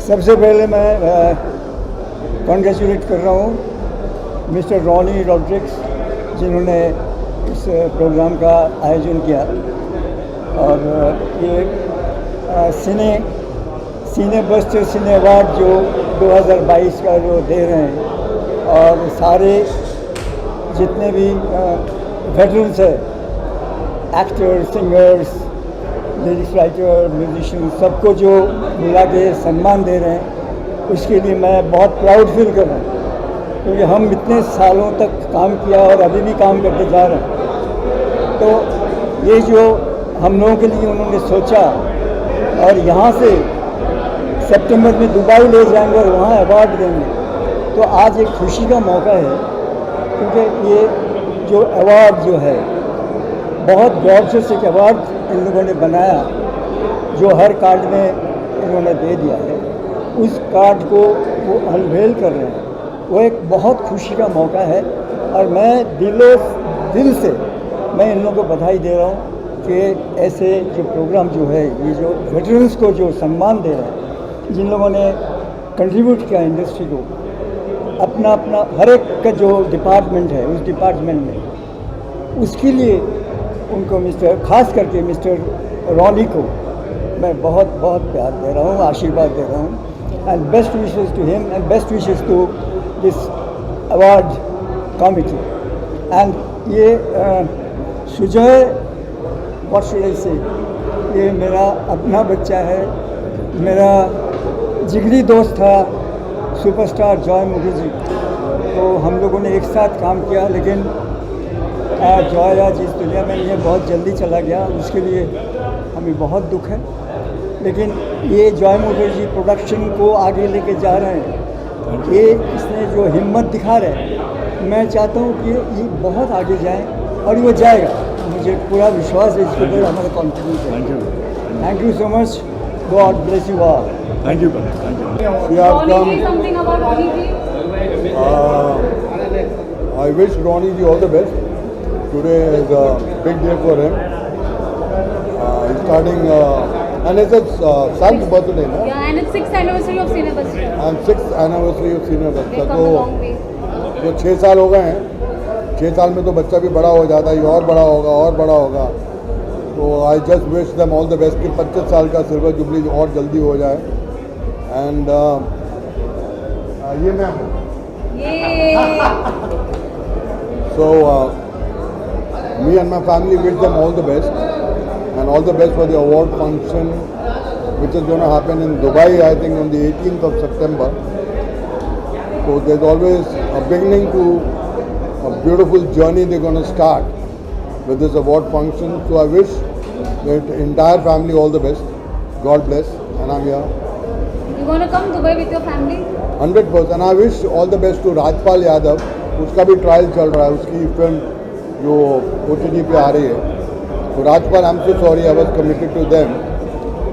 सबसे पहले मैं कॉन्ग्रेचुलेट कर रहा हूँ मिस्टर रॉनी रॉड्रिक्स जिन्होंने इस प्रोग्राम का आयोजन किया और ये सीने बस्टर सिने अवार्ड जो 2022 का जो दे रहे हैं और सारे जितने भी वेटरन्स हैं, actors, singers, lyrics writer, musician, सबको जो मिला के सम्मान दे रहे हैं उसके लिए मैं बहुत प्राउड फील कर रहा हूँ, क्योंकि हम इतने सालों तक काम किया और अभी भी काम करते जा रहे हैं। तो ये जो हम लोगों के लिए उन्होंने सोचा और यहाँ से सितंबर में दुबई ले जाएंगे और वहाँ अवार्ड देंगे, तो आज एक खुशी का मौका है, क्योंकि ये जो अवार्ड जो है बहुत गौर से एक अवार्ड इन लोगों ने बनाया जो हर कार्ड में इन्होंने दे दिया है, उस कार्ड को वो अनवेल कर रहे हैं। वो एक बहुत खुशी का मौका है और मैं दिल से मैं इन लोगों को बधाई दे रहा हूँ कि ऐसे जो प्रोग्राम जो है, ये जो वेटरन्स को जो सम्मान दे रहे हैं, जिन लोगों ने कंट्रीब्यूट किया इंडस्ट्री को, अपना हर एक का जो डिपार्टमेंट है उस डिपार्टमेंट में, उसके लिए उनको खास करके मिस्टर रॉनी को मैं बहुत बहुत प्यार दे रहा हूँ, आशीर्वाद दे रहा हूँ। And best wishes to him and best wishes to this award committee. And ये सुजय व्हाट शुड आई से, ये मेरा अपना बच्चा है, मेरा जिगरी दोस्त था सुपरस्टार जॉय मुखर्जी, तो हम लोगों ने एक साथ काम किया, लेकिन जॉय आज इस दुनिया में ये बहुत जल्दी चला गया, उसके लिए हमें बहुत दुख है। लेकिन ये जॉय मुखर्जी प्रोडक्शन को आगे लेके जा रहे हैं, ये इसने जो हिम्मत दिखा रहे हैं, मैं चाहता हूँ कि ये बहुत आगे जाए और वो जाएगा, मुझे पूरा विश्वास है, इसके ऊपर हमारा कॉन्फिडेंस है। Thank you so much, God bless you all. Thank you. I wish Ronnie ji all the best. Today is a big day for him. He's starting, and it's his son's birthday, no? Yeah, and it's 6th anniversary of Cine Buster. And 6th anniversary of Cine Buster. They've come a long way. तो 6 साल हो गए हैं, 6 साल में तो बच्चा भी बड़ा हो जाता है, ये और बड़ा होगा और बड़ा होगा। तो I just wish them all the best कि 25 साल का सिल्वर जुबली और जल्दी हो जाए। एंड ये मैं हूँ। So me and my family wish them all the best and all the best for the award function which is going to happen in Dubai, I think on the 18th of September. So there's always a beginning to a beautiful journey they're going to start with this award function. So I wish the entire family all the best. God bless, and I'm here. You want to come Dubai with your family? 100%. I wish all the best to Rajpal Yadav. उसका भी trial चल रहा है, उसकी film जो OTT पे आ रही है। तो Rajpal, I am so sorry, I was committed to them.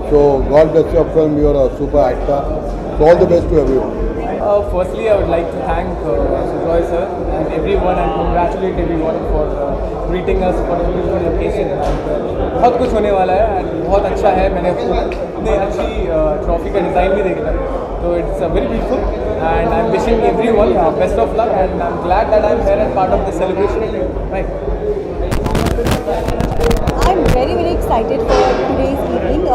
So God bless your film, you are a super actor. So all the best to everyone. Firstly, I would like to thank Sujoy sir and everyone and congratulate everyone for greeting us for the beautiful location. बहुत कुछ होने वाला है and बहुत अच्छा है। मैंने इतनी अच्छी ट्रॉफी का डिज़ाइन भी देखा, तो it's very beautiful and I'm wishing everyone best of luck and I'm glad that I'm here and part of the celebration. Right. I'm very excited for today's evening.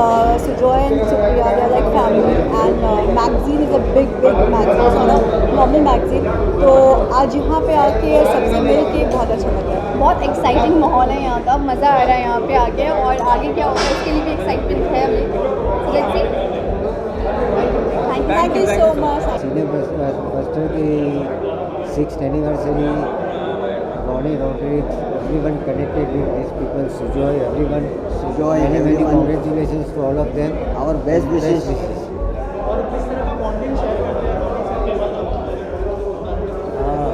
Sujoy and Supriya, they are like family, and magazine is a big magazine, it's not a normal magazine. तो आज यहाँ पे आके सबसे मिल के बहुत अच्छा लगा। बहुत एक्साइटिंग माहौल है यहाँ का, मज़ा आ रहा है यहाँ पे आके, और आगे क्या होगा इसके लिए भी एक्साइटमेंट है हमें। Let's see. Thank you so much. Cine Buster की 6th anniversary, Ronnie Rodriguez, everyone connected with these people, Sujoy, everyone. Sujoy, many everyone. congratulations to all of them. Our best wishes.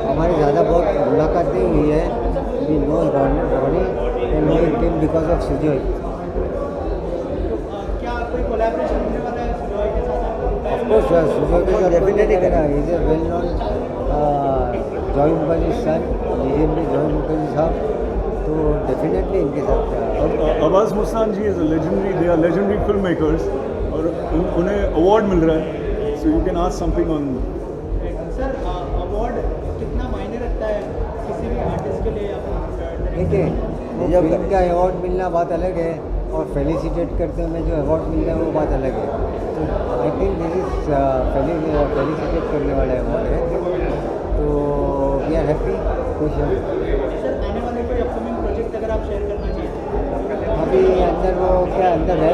हमारी ज़्यादा बहुत मुलाकात नहीं हुई है। We know Ronnie and know him because of Sujoy. Of course, Sujoy के साथ definitely करेगा। He is a well-known Joy Mukherjee's son, legendary Joy Mukherjee साहब, तो definitely इनके साथ। Abbas Mustan ji is a legendary, they are legendary filmmakers और उन्हें award मिल रहा है So you can ask something on. Sir award कितना मायने रखता है किसी भी आर्टिस्ट के लिए या देखिए, वो फिल्म का अवार्ड मिलना बात अलग है और फेलिसिटेट करते हुए जो अवार्ड मिलता है वो बात अलग है. तो I think this is felicitate करने वाला अवार्ड है. तो वी आर हैप्पी, खुश हैं. सर आने वाले कोई अपकमिंग प्रोजेक्ट अगर आप शेयर करना चाहिए. अभी अंदर वो क्या अंदर है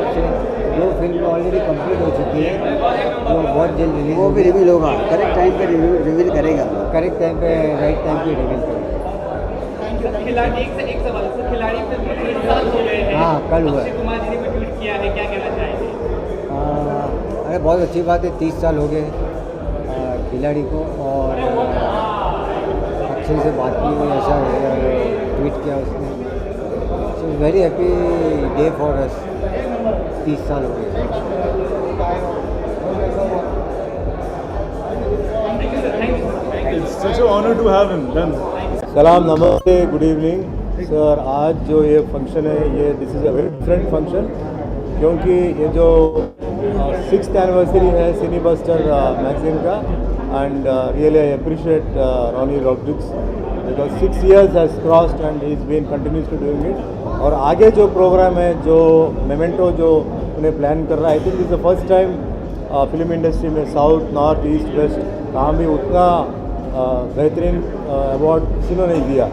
जो फिल्म ऑलरेडी कंप्लीट हो चुकी है वो बहुत जल्द रिलीज, वो भी रिवील होगा. करेक्ट टाइम पे रिवील करेगा. करेक्ट टाइम पे, राइट टाइम पे रिवील करेगा. खिलाड़ी एक सवाल सर, खिलाड़ी फिल्म को 3 साल हो गए हैं. हाँ, कल हुआ. अक्षय कुमार जी ने भी ट्वीट किया है, क्या कहना चाहेंगे? अरे बहुत अच्छी बात है, 30 साल हो गए खिलाड़ी को और अक्षय से बात की हुई, ऐसा ट्वीट किया उसने. So very happy day for us. 30 साल हो गए. It's such an honor to have him. Done. सलाम, नमस्ते, गुड इवनिंग सर. आज जो ये फंक्शन है ये this is a very different function क्योंकि ये जो 6th एनिवर्सरी है सिनी बस्टर मैगजीन का. And really I appreciate Ronnie Rodrigues because 6 years has crossed and he is been continuous to doing it. और आगे जो प्रोग्राम है जो मेमेंटो जो उन्हें प्लान कर रहा है, I think is the first time film industry में साउथ नॉर्थ ईस्ट वेस्ट कहाँ भी उतना बेहतरीन अवार्ड किसी ने नहीं दिया.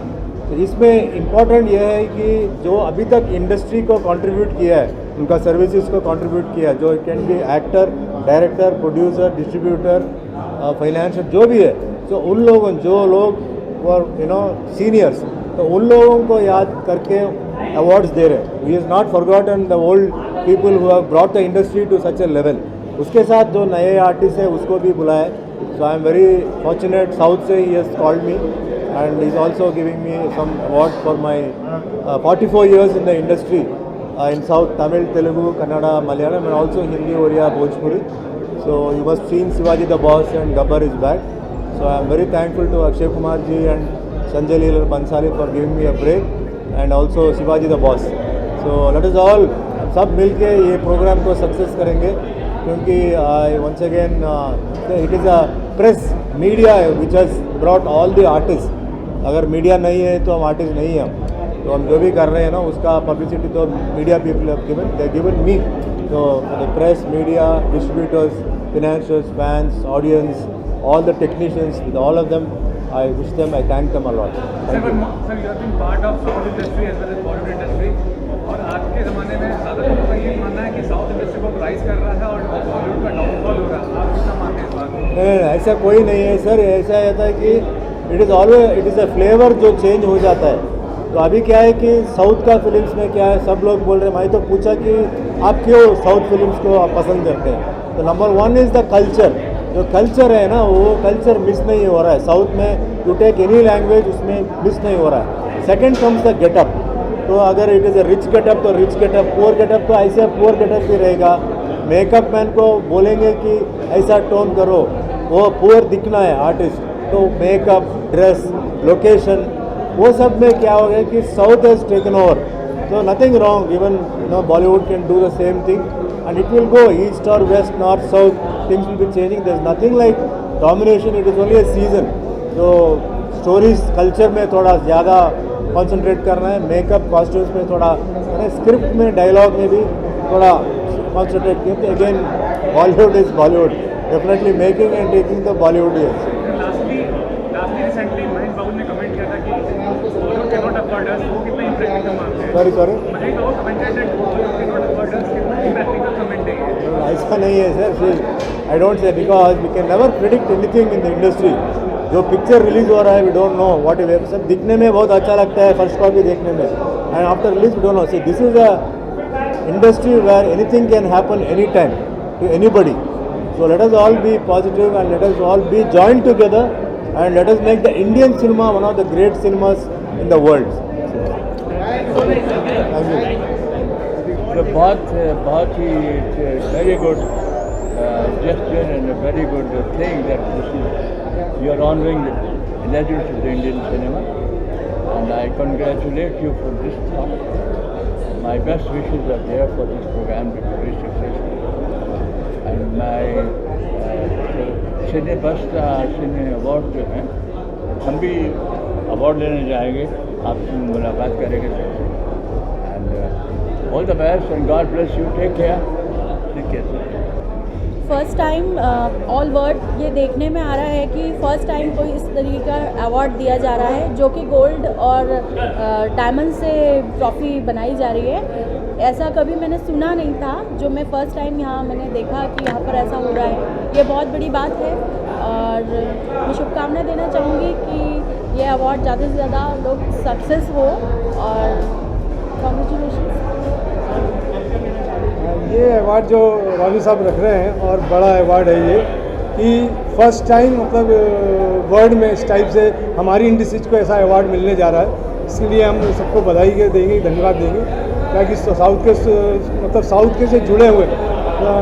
तो इसमें इम्पॉर्टेंट यह है कि जो अभी तक इंडस्ट्री को कंट्रीब्यूट किया है, उनका सर्विसेज को कंट्रीब्यूट किया है, जो it can be actor, director, producer, distributor, financial, जो भी है, तो उन लोगों जो लोग और सीनियर्स, तो उन लोगों को याद करके अवार्ड्स दे रहे हैं. He is not forgotten the old people who have brought the industry to such a level. उसके साथ जो नए आर्टिस्ट है उसको भी बुलाए. So I am very fortunate. South se he has called me, and he is also giving me some award for my 44 years in the industry in South Tamil, Telugu, Kannada, Malayalam, and also Hindi, Oriya, Bhojpuri. So you must seen Shivaji the Boss and Gabbar is back. So I am very thankful to Akshay Kumar ji and Sanjay Leela Bhansali for giving me a break, and also Shivaji the Boss. So let us all सब मिल के ये programme को success करेंगे क्योंकि once again it is a press media which has brought all the artists. अगर media नहीं है तो हम आर्टिस्ट नहीं हैं. तो हम जो भी कर रहे हैं ना उसका पब्लिसिटी तो media people have given, they given me. तो the press, media, distributors, financiers, fans, audience, all the technicians, with all of them, I wish them, I thank them a lot. Thank you. Sir, you have been part of South industry as well as Bollywood industry. और आज के ज़माने में ज़्यादा लोगों का ये मानना है कि साउथ इंडस्ट्री को राइज कर रहा है और बॉलीवुड का डाउनफॉल हो रहा है. आप कितना मानते हैं इस बात को? नहीं, ऐसा कोई नहीं है सर. ऐसा रहता है कि इट इज़ अ फ्लेवर जो चेंज हो जाता है. तो अभी क्या है कि साउथ का फिल्म्स में क्या है, सब लोग बोल रहे हैं. मैं तो पूछा कि आप क्यों साउथ फिल्म्स को आप पसंद करते हैं. तो नंबर 1 इज़ द कल्चर. जो कल्चर है ना वो कल्चर मिस नहीं हो रहा है साउथ में. यू टेक एनी लैंग्वेज उसमें मिस नहीं हो रहा है. Second comes the getup. तो अगर it is a rich getup तो रिच गेटअप, पुअर गेटअप तो ऐसे पुअर गेटअप ही रहेगा. मेकअप मैन को बोलेंगे कि ऐसा टोन करो, वो पुअर दिखना है आर्टिस्ट, तो मेकअप, ड्रेस, लोकेशन, वो सब में क्या हो गया कि south has taken over. So nothing wrong, even Bollywood can do the same thing and it will go east or west, north, south, things will be changing. There's nothing like domination, it is only a season. So stories, culture में थोड़ा ज़्यादा concentrate करना है, makeup, costumes में थोड़ा, script में, dialogue में भी थोड़ा concentrate किया. Again, Bollywood is Bollywood, definitely making and taking the Bollywoodians. Lastly recently Mahesh बाबू ने कमेंट किया था कि Bollywood cannot afford us. वो कितना impractical मानते हैं? Sorry. Mahesh Babu commented that Bollywood cannot afford us. कितना impractical comment है ये? ऐसा नहीं है sir. I don't say because we can never predict anything in the industry. जो पिक्चर रिलीज हो रहा है we don't know what it सब. दिखने में बहुत अच्छा लगता है फर्स्ट कॉपी देखने में, and after release we don't know. See this is a industry where anything can happen any time to anybody. So let us all be positive and let us all be joined together and let us make the Indian cinema one of the great cinemas in the world. बहुत ही very good gesture and a very good thing that this is, you are honoring the legends of the Indian cinema, and I congratulate you for this thought. My best wishes are there for this program to be very successful. And my Cine Bust Cine award जो है हम भी award लेने जाएंगे, आपसे मुलाकात करेंगे सबसे। And all the best and God bless you, take care. First time all world ये देखने में आ रहा है कि फ़र्स्ट टाइम कोई इस तरीके का अवार्ड दिया जा रहा है जो कि गोल्ड और डायमंड से ट्रॉफ़ी बनाई जा रही है। ऐसा कभी मैंने सुना नहीं था, जो मैं फ़र्स्ट टाइम यहाँ मैंने देखा कि यहाँ पर ऐसा हो रहा है। ये बहुत बड़ी बात है और मैं शुभकामनाएं देना चाहूँगी कि ये अवार्ड ज़्यादा से ज़्यादा लोग सक्सेस हो और कॉन्ग्रेचुलेशन। ये अवार्ड जो रॉनी साहब रख रहे हैं और बड़ा अवार्ड है ये कि फर्स्ट टाइम मतलब वर्ल्ड में इस टाइप से हमारी इंडस्ट्रीज को ऐसा अवार्ड मिलने जा रहा है। इसके लिए हम सबको बधाई देंगे, धन्यवाद देंगे, ताकि साउथ के मतलब साउथ के से जुड़े हुए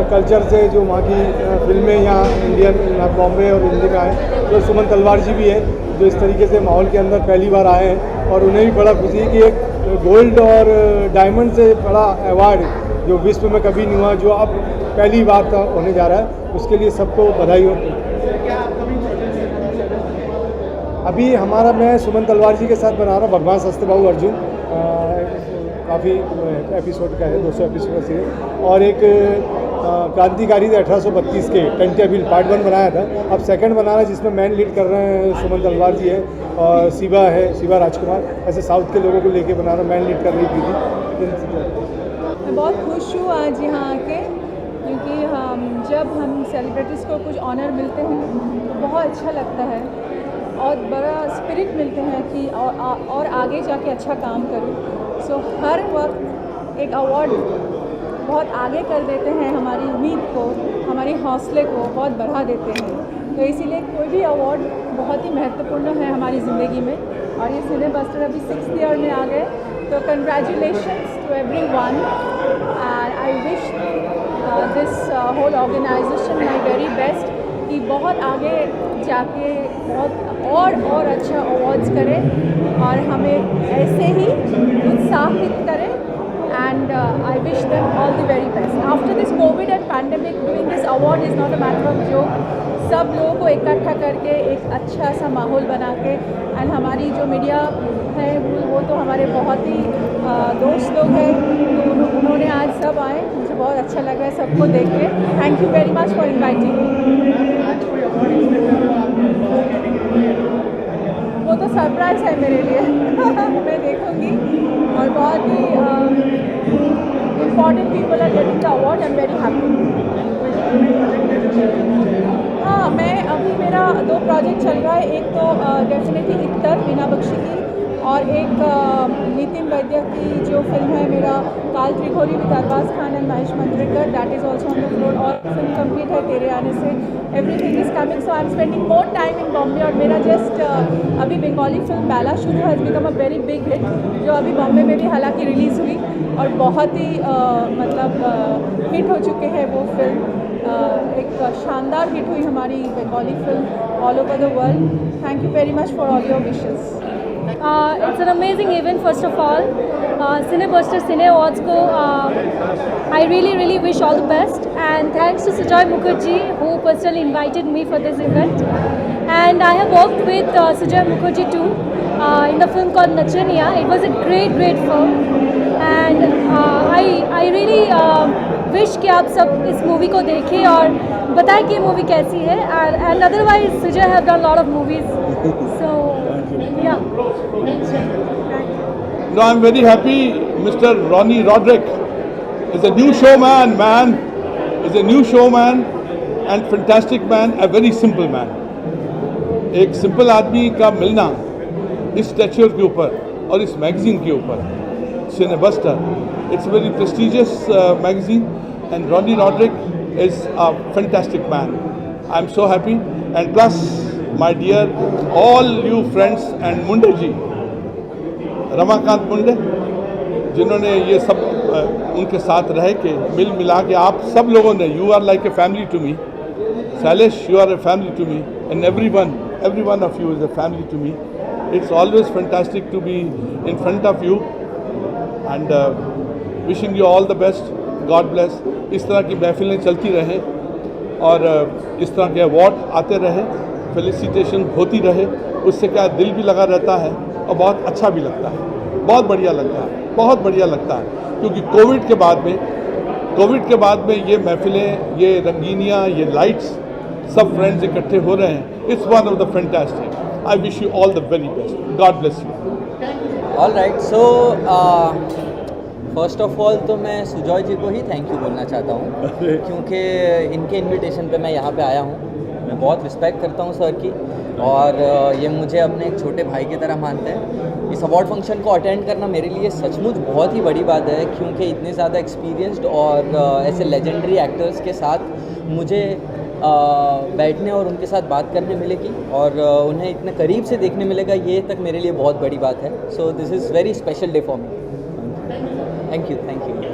कल्चर से जो वहाँ की फिल्में यहाँ इंडियन बॉम्बे और हिंदी में आए, तो सुमन तलवार जी भी है जो इस तरीके से माहौल के अंदर पहली बार आए हैं और उन्हें भी बड़ा खुशी है कि एक गोल्ड और डायमंड से बड़ा अवार्ड जो विश्व में कभी नहीं हुआ, जो अब पहली बार होने जा रहा है, उसके लिए सबको बधाई हो। अभी हमारा मैं सुमन तलवार जी के साथ बना रहा हूँ भगवान सस्तेबाहु अर्जुन, काफ़ी एपिसोड का है, 200 एपिसोड से, और एक क्रांतिकारी थे 1832 के टेंटेबिल पार्ट 1 बनाया था। अब सेकंड बना रहा है जिसमें मैन लीड कर रहे हैं सुमन तलवार जी है और शिवा राजकुमार, ऐसे साउथ के लोगों को लेके बना रहा, मैन लीड कर रही थी। मैं बहुत खुश हूँ आज यहाँ आके, क्योंकि जब हम सेलिब्रिटीज़ को कुछ ऑनर मिलते हैं तो बहुत अच्छा लगता है और बड़ा स्पिरिट मिलते हैं कि और आगे जाके अच्छा काम करूँ। सो हर वक्त एक अवार्ड बहुत आगे कर देते हैं, हमारी उम्मीद को, हमारी हौसले को बहुत बढ़ा देते हैं। तो इसीलिए कोई भी अवार्ड बहुत ही महत्वपूर्ण है हमारी ज़िंदगी में, और ये सिने बस्टर अभी 6th ईयर में आ गए, तो congratulations to everyone and I wish this whole organisation my very best कि बहुत आगे जाके बहुत और अच्छा अवार्ड्स करें और हमें ऐसे ही उत्साहित करें। And I wish them all the very best. After this COVID and pandemic, doing this award is not a matter of joke. सब लोगों को इकट्ठा करके एक अच्छा सा माहौल बना के, एंड हमारी जो मीडिया है वो तो हमारे बहुत ही दोस्त लोग हैं, तो उन्होंने आज सब आए, मुझे बहुत अच्छा लगा है सबको देख के। Thank you very much for inviting me. वो तो सरप्राइज़ है मेरे लिए मैं देखूँगी, और बहुत ही important people are getting the award, I am very happy. हाँ, मैं अभी मेरा 2 प्रोजेक्ट चल रहा है, एक तो डेफिनेटली इत्तर मीना बख्शी की, और एक नितिन वैद्य की जो फिल्म है मेरा काल त्रिकोरी with Arbaaz Khan and Mahesh Manjrekar, that is also on the floor, और फिल्म कंप्लीट है तेरे आने से, everything is coming, so I am spending more time in Bombay. और मेरा जस्ट अभी Bengali film Bela Shuru has become a very big hit, जो अभी बॉम्बे में भी हालांकि रिलीज़ हुई और बहुत ही मतलब हिट हो चुके हैं वो फिल्म। एक शानदार हिट हुई हमारी Bengali film all over the world. Thank you very much for all your wishes. It's an amazing event, first of all. Cinebuster Cine Awards ko I really wish all the best, and thanks to Sujoy Mukherjee who personally invited me for this event. And I have worked with Sujoy Mukherjee too in the film called Nachaniya. It was a great film, and I really wish कि आप सब इस movie को देखें और बताएं कि ये मूवी कैसी है। And otherwise Sujoy have done a lot of movies, so yeah. No, I'm very happy. Mr. Ronnie Roderick is a new showman, is a new showman and fantastic man, a very simple man. एक simple आदमी का मिलना इस स्टैच्यूर के ऊपर और इस magazine के ऊपर, Cinebuster, it's a very prestigious magazine, and Ronnie Roderick is a fantastic man. I'm so happy, and plus my dear all you friends and Munde ji, Ramakant मुंडे, जिन्होंने ये सब उनके साथ रह के मिल मिला के आप सब लोगों ने, you are like a family to me, Salish, you are a family to me, and every one of you is a family to me. It's always fantastic to be in front of you, and wishing you all the best. God bless. इस तरह की महफिलें चलती रहें और इस तरह के award आते रहे, फेलिसिटेशन होती रहे, उससे क्या दिल भी लगा रहता है और बहुत अच्छा भी लगता है, बहुत बढ़िया लगता है, बहुत बढ़िया लगता है। क्योंकि कोविड के बाद में ये महफिलें, ये रंगीनियाँ, ये लाइट्स, सब फ्रेंड्स इकट्ठे हो रहे हैं। It's one of the fantastic. I wish you all the very best. God bless you. All right, so first of all तो मैं सुजॉय जी को ही थैंक यू बोलना चाहता हूँ, क्योंकि इनके इनविटेशन पे मैं यहाँ पे आया हूँ। मैं बहुत रिस्पेक्ट करता हूँ सर की, और ये मुझे अपने एक छोटे भाई की तरह मानते हैं। इस अवार्ड फंक्शन को अटेंड करना मेरे लिए सचमुच बहुत ही बड़ी बात है, क्योंकि इतने ज़्यादा एक्सपीरियंस्ड और ऐसे लेजेंडरी एक्टर्स के साथ मुझे बैठने और उनके साथ बात करने मिलेगी और उन्हें इतने करीब से देखने मिलेगा, ये तक मेरे लिए बहुत बड़ी बात है। So this is very special day for me. Thank you.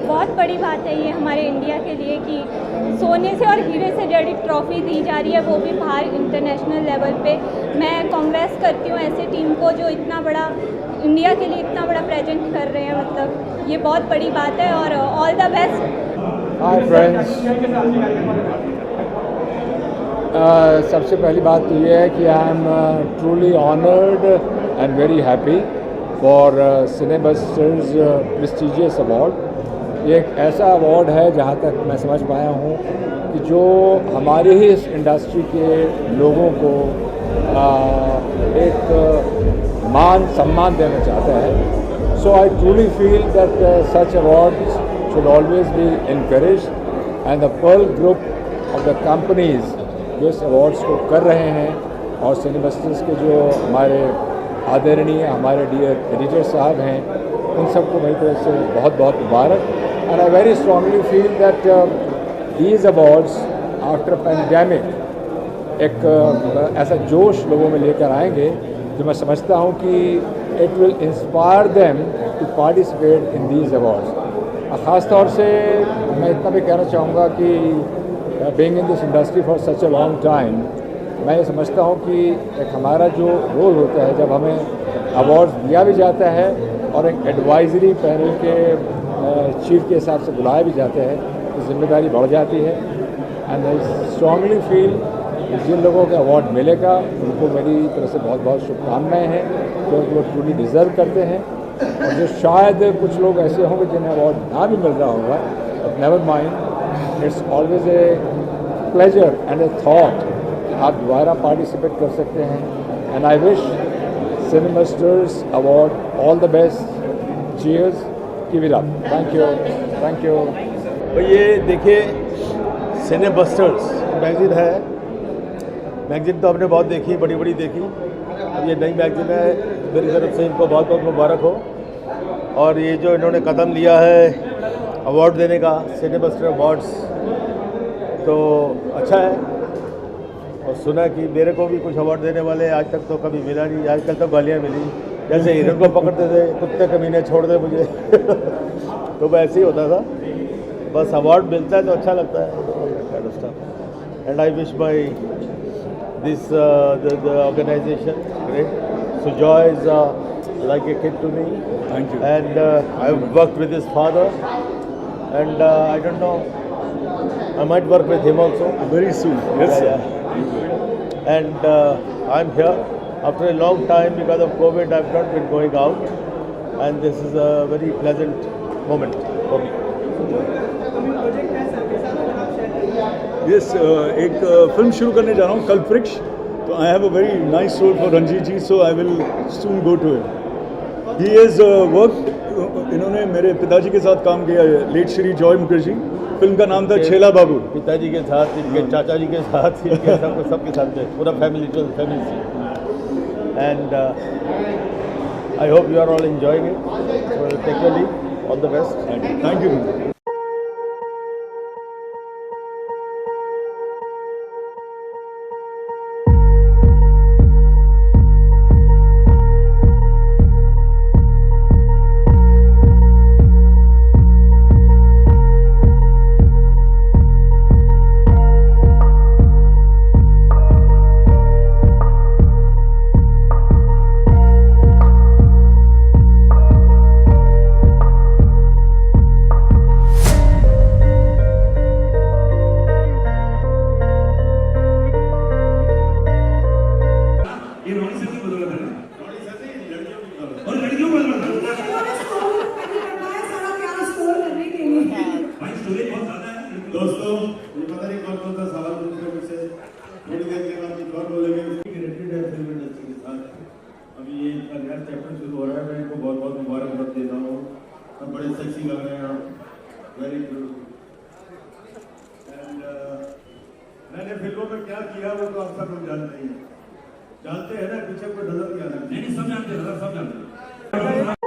बहुत बड़ी बात है ये हमारे इंडिया के लिए कि सोने से और हीरे से जड़ी ट्रॉफी दी जा रही है, वो भी बाहर इंटरनेशनल लेवल पे। मैं कांग्रेस करती हूँ ऐसे टीम को जो इतना बड़ा इंडिया के लिए इतना बड़ा प्रेजेंट कर रहे हैं। मतलब ये बहुत बड़ी बात है और all the best. Hi friends, सबसे पहली बात तो ये है कि I am truly honoured and very happy for Cinebusters prestigious award. ये एक ऐसा अवार्ड है जहाँ तक मैं समझ पाया हूँ कि जो हमारे ही इस इंडस्ट्री के लोगों को एक मान सम्मान देना चाहता है। So I truly feel that such awards should always be encouraged and the Pearl group of the companies जो इस अवार्ड्स को कर रहे हैं, और सिनेबस्टर्स के जो हमारे आदरणीय हमारे डियर एडिटर साहब हैं, उन सबको मेरी तरफ से बहुत बहुत मुबारक। And I very strongly feel that these awards after pandemic एक ऐसा जोश लोगों में लेकर आएंगे जो मैं समझता हूँ कि it will inspire them to participate in these awards. ख़ास तौर से मैं इतना भी कहना चाहूँगा कि being in this industry for such a long time, मैं ये समझता हूँ कि एक हमारा जो रोल होता है जब हमें अवार्ड दिया भी जाता है और एक एडवाइजरी पैनल के चीफ के हिसाब से बुलाया भी जाता है, तो जिम्मेदारी बढ़ जाती है। एंड आई स्ट्रांगली फील जिन लोगों को अवार्ड मिलेगा उनको मेरी तरफ से बहुत बहुत शुभकामनाएँ हैं, क्योंकि वो ट्रूली डिज़र्व करते हैं। और जो शायद कुछ लोग ऐसे होंगे जिन्हें अवार्ड ना भी मिल रहा होगा, but never mind, it's always a pleasure and a thought आप दोबारा पार्टिसिपेट कर सकते हैं। And I wish Cinemasters award all the best. Cheers, keep it up. Thank you, thank you. तो ये देखिए, सिनेबस्टर्स मैगज़ीन है। मैगज़ीन तो हमने बहुत देखी, बड़ी बड़ी देखी। अब ये नई मैगज़ीन है, मेरी तरफ से इनको बहुत बहुत मुबारक हो। और ये जो इन्होंने कदम लिया है अवार्ड देने का, सिनेबस्टर अवार्ड्स, तो अच्छा है। और सुना कि मेरे को भी कुछ अवार्ड देने वाले, आज तक तो कभी मिला नहीं। आजकल तो गालियाँ मिली, जैसे हिरन को पकड़ते थे, कुत्ते कमीने छोड़ दे मुझे तो वैसे ही होता था। बस अवार्ड मिलता है तो अच्छा लगता है। And I wish my this the organisation great. Sujoy is like a kid to me. Thank you. And I've worked with his father, and I don't know, I might work with him also very soon. Yes, sir. Yeah. And I'm here after a long time. Because of COVID, I've not been going out, and this is a very pleasant moment for me. Yes, एक film शुरू करने जा रहा हूँ, कल्प्रिक्स। तो I have a very nice role for Ranjeet ji, so I will soon go to it. He is work, इन्होंने मेरे पिताजी के साथ काम किया है, लेट श्री जॉय मुखर्जी। फिल्म का नाम था छेला बाबू। पिताजी के साथ, इनके चाचा जी के साथ, इनके सबके साथ में पूरा family and I hope you are all enjoying it. So take your leave, all the best. Thank you. बड़े सेक्सी लग रहे हैं, वेरी गुड। एंड मैंने फिल्मों में क्या किया वो तो आप सब लोग जानते ही हैं, जानते हैं ना, पीछे कोई नजर नहीं आना। नहीं सब जानते हैं, सब जानते हैं।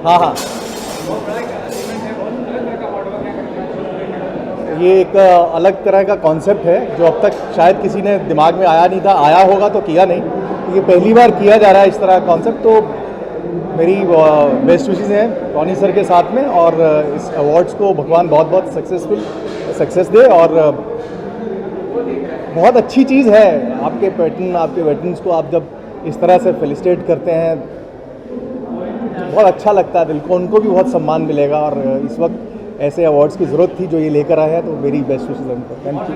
हाँ हाँ, ये एक अलग तरह का कॉन्सेप्ट है जो अब तक शायद किसी ने दिमाग में आया नहीं था, आया होगा तो किया नहीं, ये पहली बार किया जा रहा है इस तरह का कॉन्सेप्ट। तो मेरी बेस्ट विशेज़ हैं टॉनी सर के साथ में, और इस अवार्ड्स को भगवान बहुत बहुत सक्सेस दे। और बहुत अच्छी चीज़ है, आपके वेटरन्स को आप जब इस तरह से फेलिसिटेट करते हैं बहुत अच्छा लगता है दिल को, उनको भी बहुत सम्मान मिलेगा। और इस वक्त ऐसे अवार्ड्स की ज़रूरत थी जो ये लेकर आए हैं, तो मेरी बेस्ट विशेज़ हैं उनको। Thank you.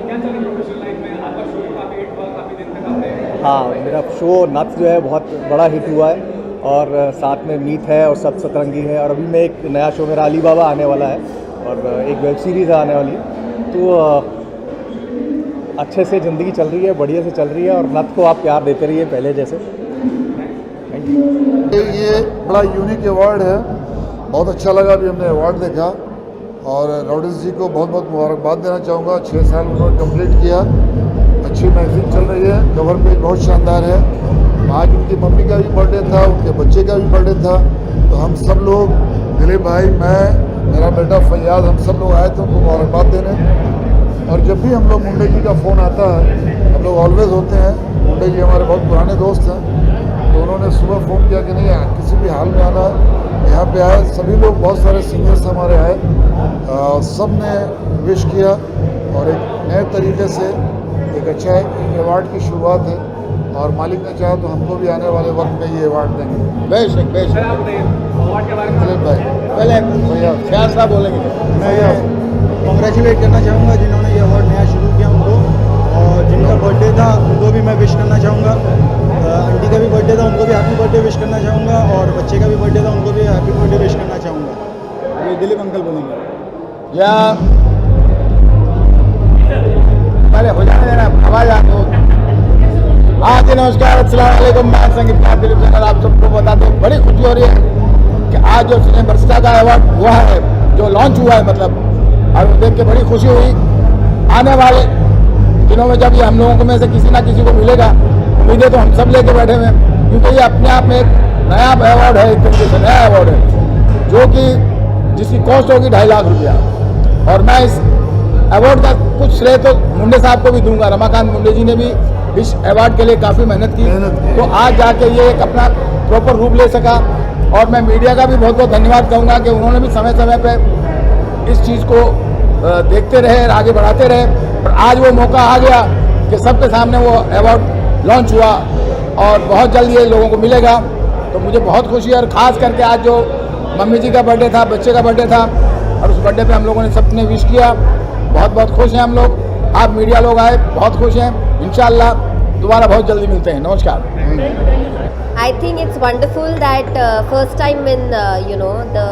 हाँ, मेरा शो नथ जो है बहुत बड़ा हिट हुआ है, और साथ में मीत है और सब सतरंगी है, और अभी मैं एक नया शो मेरा अली बाबा आने वाला है, और एक वेब सीरीज़ आने वाली है। तो अच्छे से ज़िंदगी चल रही है, बढ़िया से चल रही है, और नथ को आप प्यार देते रहिए पहले जैसे। Thank you. ये बड़ा यूनिक अवार्ड है, बहुत अच्छा लगा अभी हमने अवार्ड देखा, और रॉडिस जी को बहुत बहुत मुबारकबाद देना चाहूँगा। 6 साल उन्होंने कंप्लीट किया, अच्छी मैगजीन चल रही है, कवर पेज बहुत शानदार है। आज उनकी मम्मी का भी बर्थडे था, उनके बच्चे का भी बर्थडे था, तो हम सब लोग, दिलीप भाई, मैं, मेरा बेटा फैयाज, हम सब लोग आए थे उनको मुबारकबाद देने। और जब भी हम लोग मुंडे जी का फ़ोन आता है, हम लोग ऑलवेज होते हैं, मुंडे जी हमारे बहुत पुराने दोस्त हैं, तो उन्होंने सुबह फ़ोन किया कि नहीं किसी भी हाल में आना है, यहाँ पे आए। सभी लोग, बहुत सारे सीनियर्स हमारे आए, सब ने विश किया, और एक नए तरीके से एक अच्छा अवार्ड की शुरुआत है, और मालिक ने चाहा तो हमको भी आने वाले वक्त में ये अवार्ड देंगे। बेशक बेशक। पहले क्या साहब बोलेंगे? मैं कॉन्ग्रेचुलेट करना चाहूँगा जिन्होंने ये अवार्ड नया शुरू किया उनको, और जिनका बर्थडे था उनको भी मैं विश करना चाहूँगा। आंटी का भी बर्थडे था, उनको भी हैप्पी बर्थडे विश करना चाहूँगा, और बच्चे का भी बर्थडे था, उनको भी हैप्पी बर्थडे विश करना चाहूँगा। ये दिलीप अंकल बोलेंगे। या पहले हो जाने देना, आवाज़ आ तो। हाँ जी, नमस्कार, अस्सलाम वालेकुम। मैं संगीतकार दिलीप सर, आप सबको बता दूँ बड़ी खुशी हो रही है कि आज जो सिने बरसा का अवार्ड हुआ है, जो लॉन्च हुआ है, मतलब और देख के बड़ी खुशी हुई। आने वाले दिनों में जब ये हम लोगों को में से किसी ना किसी को मिलेगा, उम्मीदें तो हम सब लेके बैठे हुए हैं, क्योंकि ये अपने आप में एक नया अवार्ड है, एक तरीके से नया अवार्ड है, जो कि जिसकी कॉस्ट होगी 2.5 लाख रुपया। और मैं इस अवार्ड का कुछ श्रेय तो मुंडे साहब को भी दूंगा। रमाकांत मुंडे जी ने भी इस अवार्ड के लिए काफ़ी मेहनत की, तो आज जाके ये एक अपना प्रॉपर रूप ले सका। और मैं मीडिया का भी बहुत बहुत धन्यवाद कहूँगा कि उन्होंने भी समय समय पर इस चीज़ को देखते रहे, आगे बढ़ाते रहे। और आज वो मौका आ गया कि सबके सामने वो अवार्ड लॉन्च हुआ और बहुत जल्द ये लोगों को मिलेगा, तो मुझे बहुत खुशी है। और ख़ास करके आज जो मम्मी जी का बर्थडे था, बच्चे का बर्थडे था, और उस बर्थडे पे हम लोगों ने सबने विश किया। बहुत बहुत खुश हैं हम लोग, आप मीडिया लोग आए, बहुत खुश हैं। इंशाल्लाह दोबारा बहुत जल्दी मिलते हैं। नमस्कार। I think it's wonderful that first time in the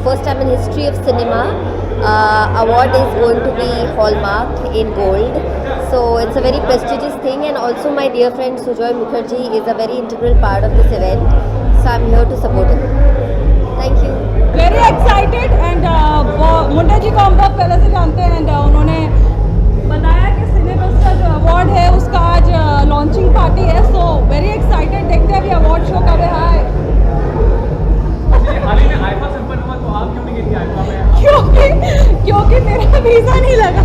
first time in history of cinema, award is going to be hallmarked in gold. So it's a very prestigious thing, and also my dear friend Sujoy Mukherjee is a very integral part of this event. So I'm here to support him. Thank you. Very excited and Munda ji को हम बहुत पहले से जानते हैं and उन्होंने बताया कि सिनेबस्टर जो अवार्ड है उसका आज लॉन्चिंग पार्टी है, सो वेरी एक्साइटेड। देखते हैं अभी अवार्ड शो कब है। हाल ही में आईफा संपन्न हुआ, तो आप क्यों नहीं गई थी आईफा में? क्योंकि मेरा वीज़ा नहीं लगा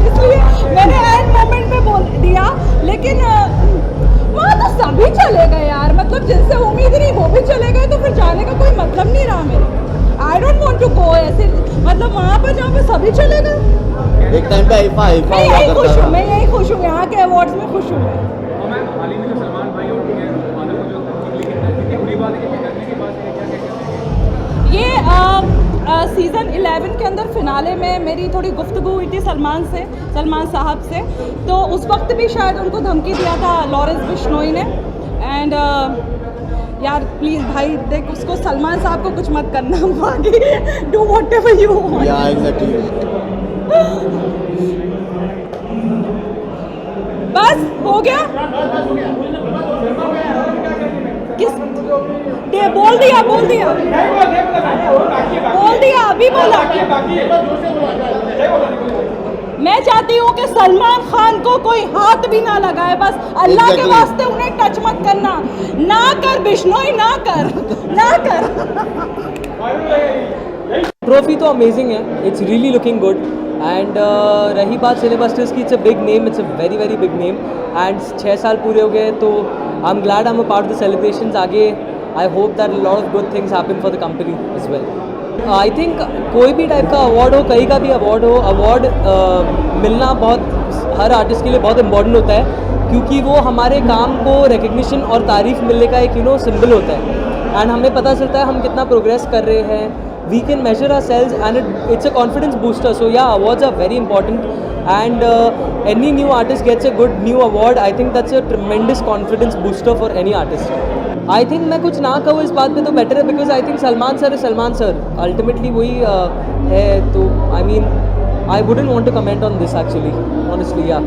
इसलिए मैंने एंड मोमेंट पे बोल दिया, लेकिन वहाँ तो सभी चले गए यार, मतलब जिनसे उम्मीद नहीं वो भी चले गए, तो फिर जाने का कोई मतलब नहीं रहा मेरे। I don't want to go ऐसे, मतलब वहाँ पर जहाँ पे सभी चले गए। एक टाइम पे आईफा मैं यही खुश हूँ, यहाँ के अवार्ड्स में खुश हूँ मैं। मैम, हाल ही में जो सलमान भाई और फादर को जो कितनी बुरी बात है कि करने के बाद क्या ये सीज़न 11 के अंदर फिनाले में मेरी थोड़ी गुफ्तगू हुई थी सलमान साहब से, तो उस वक्त भी शायद उनको धमकी दिया था लॉरेंस बिश्नोई ने। एंड यार प्लीज़ भाई देख, उसको सलमान साहब को कुछ मत करना, आगे डू व्हाटएवर यू वांट। या एग्जैक्टली। बस हो गया, किस बोल दिया अभी बोला। मैं चाहती हूँ कि सलमान खान को कोई हाथ भी ना लगाए, बस अल्लाह के वास्ते उन्हें टच मत करना। ना कर बिश्नोई, ना कर। ट्रॉफी तो अमेजिंग है, it's really looking good. And रही बात सिनेबस्टर्स की, it's a big name, it's a very very big name. And 6 साल पूरे हो गए, तो I am glad I am a part of the celebrations. आगे I hope that lot of good things happen for the company as well. I think कोई भी type का award हो, कहीं का भी अवार्ड हो, अवार्ड मिलना बहुत हर आर्टिस्ट के लिए बहुत इम्पॉर्टेंट होता है, क्योंकि वो हमारे काम को रिकग्निशन और तारीफ मिलने का एक सिंबल होता है। एंड हमें पता चलता है हम कितना प्रोग्रेस कर रहे हैं, we can measure ourselves, and it's a confidence booster. So yeah, awards are very important, and any new artist gets a good new award, I think that's a tremendous confidence booster for any artist. I think मैं कुछ ना कहूँ इस बात पे तो better है, because I think Salman sir ultimately वही है, तो I mean I wouldn't want to comment on this actually, honestly. Yeah,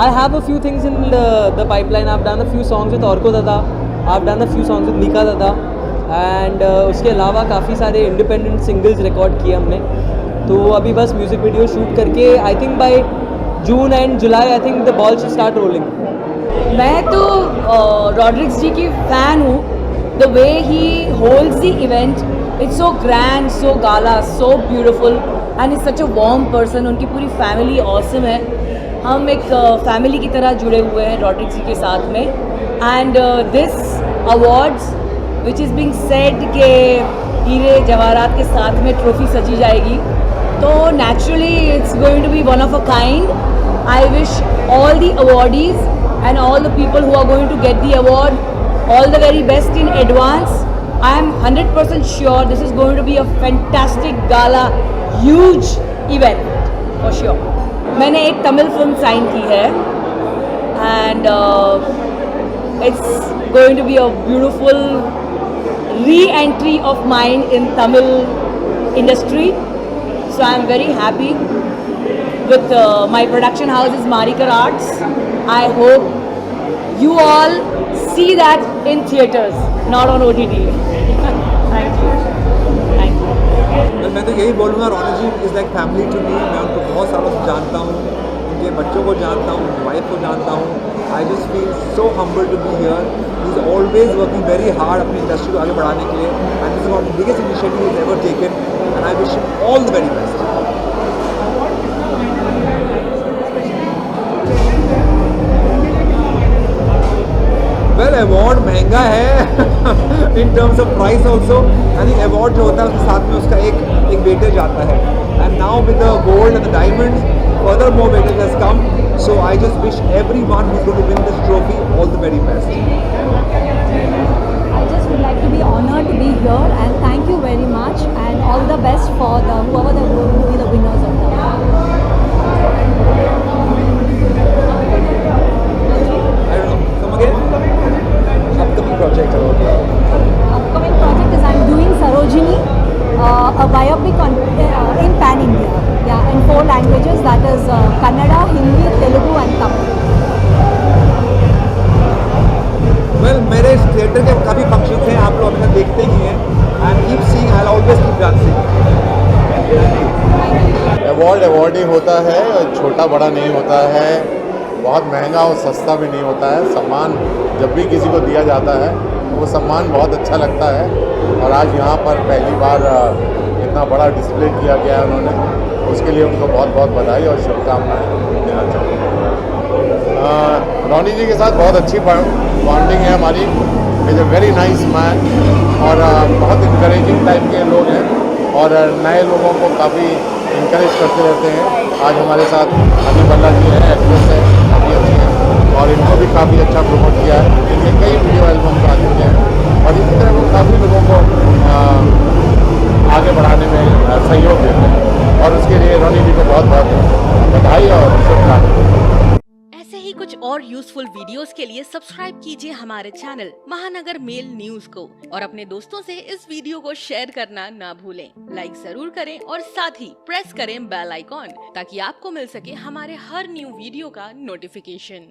I have a few things in the pipeline. I've done a few songs with Orko Dada, I've done a few songs with Nika Dada, and उसके अलावा काफ़ी सारे independent singles record किए हमने। तो अभी बस music video shoot करके I think by June and July I think the ball should start rolling. मैं तो रॉड्रिक्स जी की फ़ैन हूँ। The way he holds the event, it's so grand, so gala, so beautiful, and it's such a warm person. उनकी पूरी family awesome है, हम एक family की तरह जुड़े हुए हैं रॉड्रिक्स जी के साथ में। And this awards which is being said के हीरे जवाहरात के साथ में ट्रॉफी सजी जाएगी, तो naturally it's going to be one of a kind. I wish all the awardees and all the people who are going to get the award all the very best in advance. I am 100% sure this is going to be a fantastic gala, huge event for sure. मैंने एक Tamil film sign की है, and it's going to be a beautiful re-entry of mine in Tamil industry, so I am very happy with my production house is Marikar Arts. I hope you all see that in theaters, not on OTT. Thank you. मैं तो यही बोलूँगा, Ronnie ji is like family to me. मैं उनको बहुत सालों से जानता हूँ, उनके बच्चों को जानता हूँ, उनकी वाइफ को जानता हूँ। I just feel so humble to be here. He is always working very hard अपनी इंडस्ट्री को आगे बढ़ाने के लिए, and this is one of the biggest initiative he is ever taken, and I wish him all the very best. Well, award महंगा है in terms of price also. यानी award जो होता है उसके साथ में उसका एक वेटेज आता है, and now with the gold and the diamonds further more weightage has come, so I just wish everyone who's going to win this trophy all the very best. I just would like to be honored to be here and thank you very much and all the best for whoever will be the winners of the I don't know, come again? Upcoming project upcoming project is I'm doing Sarojini, a biopic on in Pan India, yeah, in 4 languages, that is Kannada, Hindi, Telugu and Tamil. Well, मेरे इस theatre के काफ़ी functions हैं, आप लोग हमेशा देखते ही हैं, and keep seeing, I'll always keep dancing. Award ही होता है, छोटा बड़ा नहीं होता है, बहुत महंगा और सस्ता भी नहीं होता है। सम्मान जब भी किसी को दिया जाता है तो वो सम्मान बहुत अच्छा लगता है, और आज यहाँ पर पहली बार इतना बड़ा डिस्प्ले किया गया है उन्होंने, उसके लिए उनको बहुत बहुत बधाई और शुभकामनाएं देना चाहूँगा। रॉनी जी के साथ बहुत अच्छी बॉन्डिंग है हमारी, is a very nice man, और बहुत इंकरेजिंग टाइप के लोग हैं और नए लोगों को काफ़ी इंकरेज करते रहते हैं। आज हमारे साथ अभी बल्ला जी हैं, एक्ट्रेस है, काफ़ी अच्छी हैं, और इनको भी काफ़ी अच्छा प्रमोट किया है। इनके कई वीडियो एल्बम्स आ चुके हैं और इसी तरह वो काफ़ी लोगों को आगे बढ़ाने में सहयोग देते हैं, और उसके लिए रॉनी जी को बहुत बहुत बधाई और शुभकामनाएं। ऐसे ही कुछ और यूजफुल वीडियोस के लिए सब्सक्राइब कीजिए हमारे चैनल महानगर मेल न्यूज को, और अपने दोस्तों से इस वीडियो को शेयर करना ना भूलें। लाइक जरूर करें और साथ ही प्रेस करें बेल आइकॉन, ताकि आपको मिल सके हमारे हर न्यू वीडियो का नोटिफिकेशन।